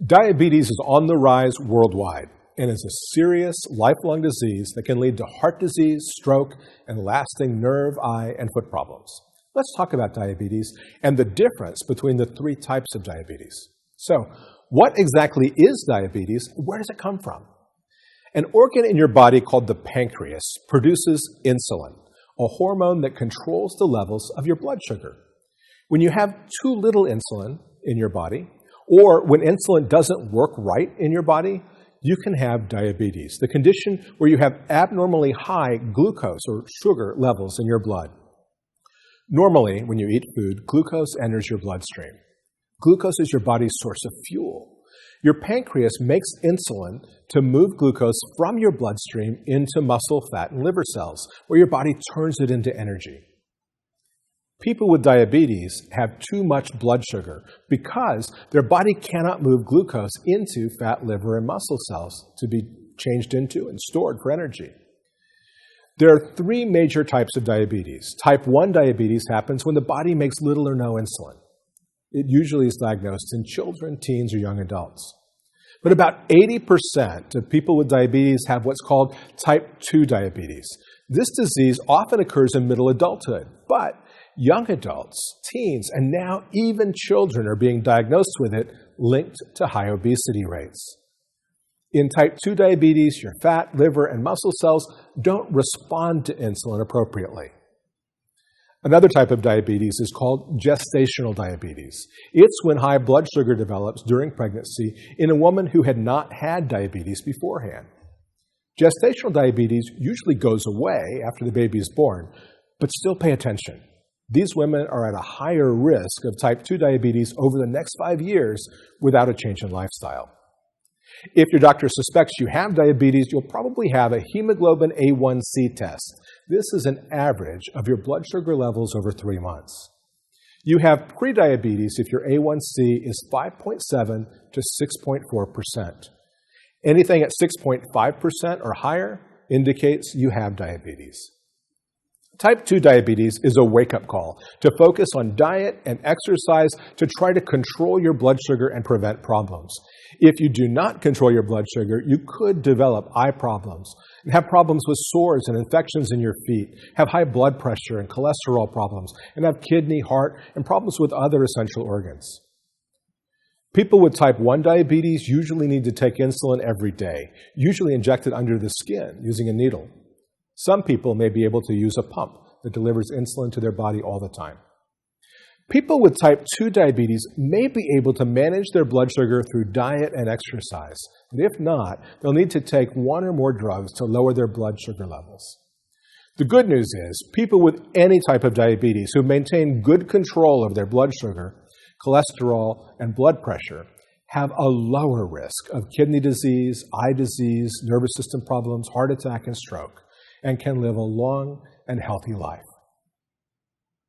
Diabetes is on the rise worldwide and is a serious, lifelong disease that can lead to heart disease, stroke, and lasting nerve, eye, and foot problems. Let's talk about diabetes and the difference between the three types of diabetes. So, what exactly is diabetes? Where does it come from? An organ in your body called the pancreas produces insulin, a hormone that controls the levels of your blood sugar. When you have too little insulin in your body, or when insulin doesn't work right in your body, you can have diabetes, the condition where you have abnormally high glucose or sugar levels in your blood. Normally, when you eat food, glucose enters your bloodstream. Glucose is your body's source of fuel. Your pancreas makes insulin to move glucose from your bloodstream into muscle, fat, and liver cells, where your body turns it into energy. People with diabetes have too much blood sugar because their body cannot move glucose into fat, liver, and muscle cells to be changed into and stored for energy. There are three major types of diabetes. Type 1 diabetes happens when the body makes little or no insulin. It usually is diagnosed in children, teens, or young adults. But about 80% of people with diabetes have what's called type 2 diabetes. This disease often occurs in middle adulthood, but young adults, teens, and now even children are being diagnosed with it, linked to high obesity rates. In type 2 diabetes, your fat, liver, and muscle cells don't respond to insulin appropriately. Another type of diabetes is called gestational diabetes. It's when high blood sugar develops during pregnancy in a woman who had not had diabetes beforehand. Gestational diabetes usually goes away after the baby is born, but still pay attention. These women are at a higher risk of type 2 diabetes over the next 5 years without a change in lifestyle. If your doctor suspects you have diabetes, you'll probably have a hemoglobin A1C test. This is an average of your blood sugar levels over 3 months. You have prediabetes if your A1C is 5.7 to 6.4%. Anything at 6.5% or higher indicates you have diabetes. Type 2 diabetes is a wake-up call to focus on diet and exercise to try to control your blood sugar and prevent problems. If you do not control your blood sugar, you could develop eye problems, and have problems with sores and infections in your feet, have high blood pressure and cholesterol problems, and have kidney, heart, and problems with other essential organs. People with type 1 diabetes usually need to take insulin every day, usually injected under the skin using a needle. Some people may be able to use a pump that delivers insulin to their body all the time. People with type 2 diabetes may be able to manage their blood sugar through diet and exercise. And if not, they'll need to take one or more drugs to lower their blood sugar levels. The good news is people with any type of diabetes who maintain good control of their blood sugar, cholesterol, and blood pressure have a lower risk of kidney disease, eye disease, nervous system problems, heart attack, and stroke, and can live a long and healthy life.